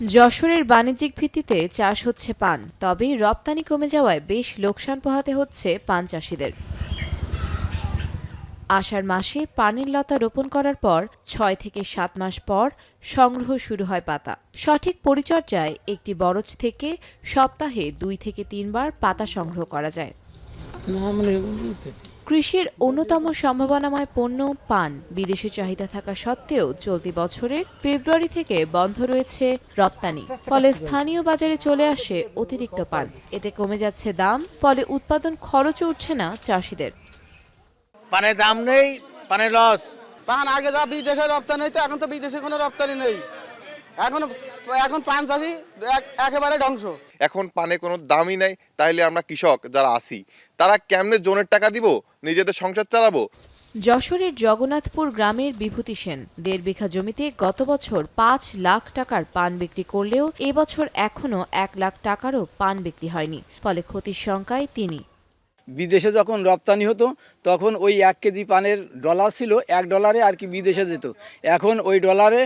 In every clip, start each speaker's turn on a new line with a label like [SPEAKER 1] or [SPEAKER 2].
[SPEAKER 1] যশোরের বাণিজ্যিক ভিত্তিতে চাষ হচ্ছে পান, তবে রপ্তানি কমে যাওয়ায় বেশ লোকসান পোহাতে হচ্ছে পান চাষিদের। আষাঢ় মাসে পানের লতা রোপণ করার পর ৬ থেকে ৭ মাস পর সংগ্রহ শুরু হয় পাতা। সঠিক পরিচর্যায় একটি বরজ থেকে সপ্তাহে ২ থেকে ৩ বার পাতা সংগ্রহ করা যায়। কৃষির অন্যতম সম্ভাবনাময় পণ্য পান বিদেশি চাহিদা থাকা সত্ত্বেও চলতি বছরের ফেব্রুয়ারি থেকে বন্ধ রয়েছে রপ্তানি। ফলে স্থানীয় বাজারে চলে আসে অতিরিক্ত পান। এতে কমে যাচ্ছে দাম, ফলে উৎপাদন খরচও উঠছে না চাষিদের।
[SPEAKER 2] পানের দাম নেই, পানের লস।
[SPEAKER 3] পান আগে যা বিদেশে রপ্তানি হইতো, এখন তো বিদেশে কোনো রপ্তানি নেই। এখন পান চাষি একেবারে ধ্বংস।
[SPEAKER 4] এখন পানে কোনো দামই নাই, তাইলে আমরা কৃষক যারা আছি তারা কেমনে জোনের টাকা দিব, নিজেদের সংসার চালাবো?
[SPEAKER 1] যশোরের জগন্নাথপুর গ্রামের বিভূতি সেন ১.৫ বিঘা জমিতে গত বছর ৫ লাখ টাকার পান বিক্রি করলেও এবছর এখনও ১ লাখ টাকারও পান বিক্রি হয়নি। ফলে ক্ষতির শঙ্কায় তিনি।
[SPEAKER 5] বিদেশে যখন রপ্তানি হতো তখন ওই ১ কেজি পানের ডলার ছিল, $1 আর কি বিদেশে যেত। এখন ওই ডলারে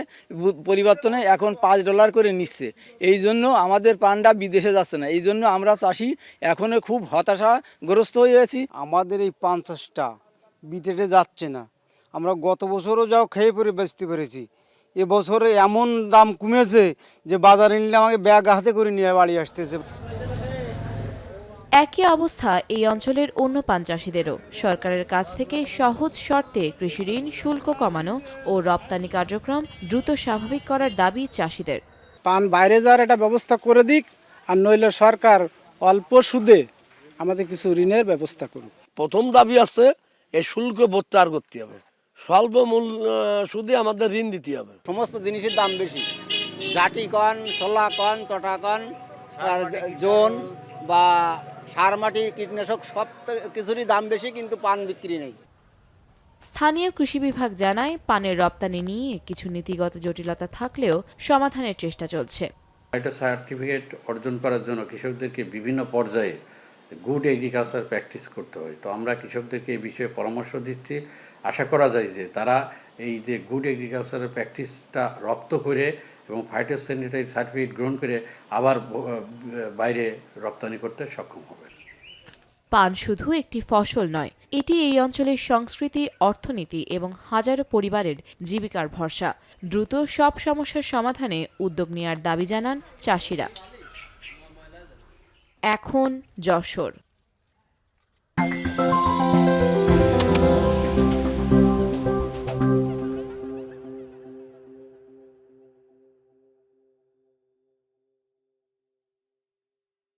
[SPEAKER 5] পরিবর্তনে এখন $5 করে নিচ্ছে। এই জন্য আমাদের পানটা বিদেশে যাচ্ছে না। এই জন্য আমরা চাষি এখনও খুব হতাশাগ্রস্ত হয়েছি।
[SPEAKER 3] আমাদের এই পান চাষটা বিদেশে যাচ্ছে না। আমরা গত বছরও যাও খেয়ে পরে বেচতে পেরেছি। এবছরে এমন দাম কমেছে যে বাজারে নিলে আমাকে ব্যাগ হাতে করে নিয়ে বাড়ি আসতেছে।
[SPEAKER 1] একই অবস্থা এই অঞ্চলের অন্য পান চাষিদেরও। সরকারের কাছ থেকে সহজ শর্তে কৃষি ঋণ শুল্ক কমানো ও রপ্তানি কার্যক্রম দ্রুত স্বাভাবিক করার দাবি চাষিদের।
[SPEAKER 3] পান বাইরে যাওয়ার একটা ব্যবস্থা করে দিক, আর নইলে সরকার অল্প সুদে আমাদের কিছু ঋণের ব্যবস্থা করুক।
[SPEAKER 6] প্রথম দাবি আছে এই শুল্ক প্রত্যাহার করতে হবে, স্বল্প মূল সুদে আমাদের ঋণ দিতে হবে।
[SPEAKER 3] সমস্ত জিনিসের দাম বেশি, জাটি কন, ছোলা কন, চটা কন, আর জোন বা সার মাটি কীটনাশক সব কিছুরই দাম বেশি, কিন্তু পান বিক্রি নেই।
[SPEAKER 1] স্থানীয় কৃষি বিভাগ জানায়, পানের রপ্তানি নিয়ে কিছু নীতিগত জটিলতা থাকলেও সমাধানের চেষ্টা চলছে।
[SPEAKER 7] একটা সার্টিফিকেট অর্জন করার জন্য কৃষকদেরকে বিভিন্ন পর্যায়ে গুড এগ্রিকালচার প্র্যাকটিস করতে হয়। তো আমরা কৃষকদেরকে এই বিষয়ে পরামর্শ দিচ্ছি। আশা করা যায় যে তারা এই যে গুড এগ্রিকালচারের প্র্যাকটিসটা রপ্ত করে এবং ফাইটোস্যানিটারি সার্টিফিকেট গ্রহণ করে আবার বাইরে রপ্তানি করতে সক্ষম হবে।
[SPEAKER 1] পান শুধু একটি ফসল নয়, এটি এই অঞ্চলের সংস্কৃতি, অর্থনীতি এবং হাজারো পরিবারের জীবিকার ভরসা। দ্রুত সব সমস্যার সমাধানে উদ্যোগ নেওয়ার দাবি জানান চাষিরা। এখন যশোর।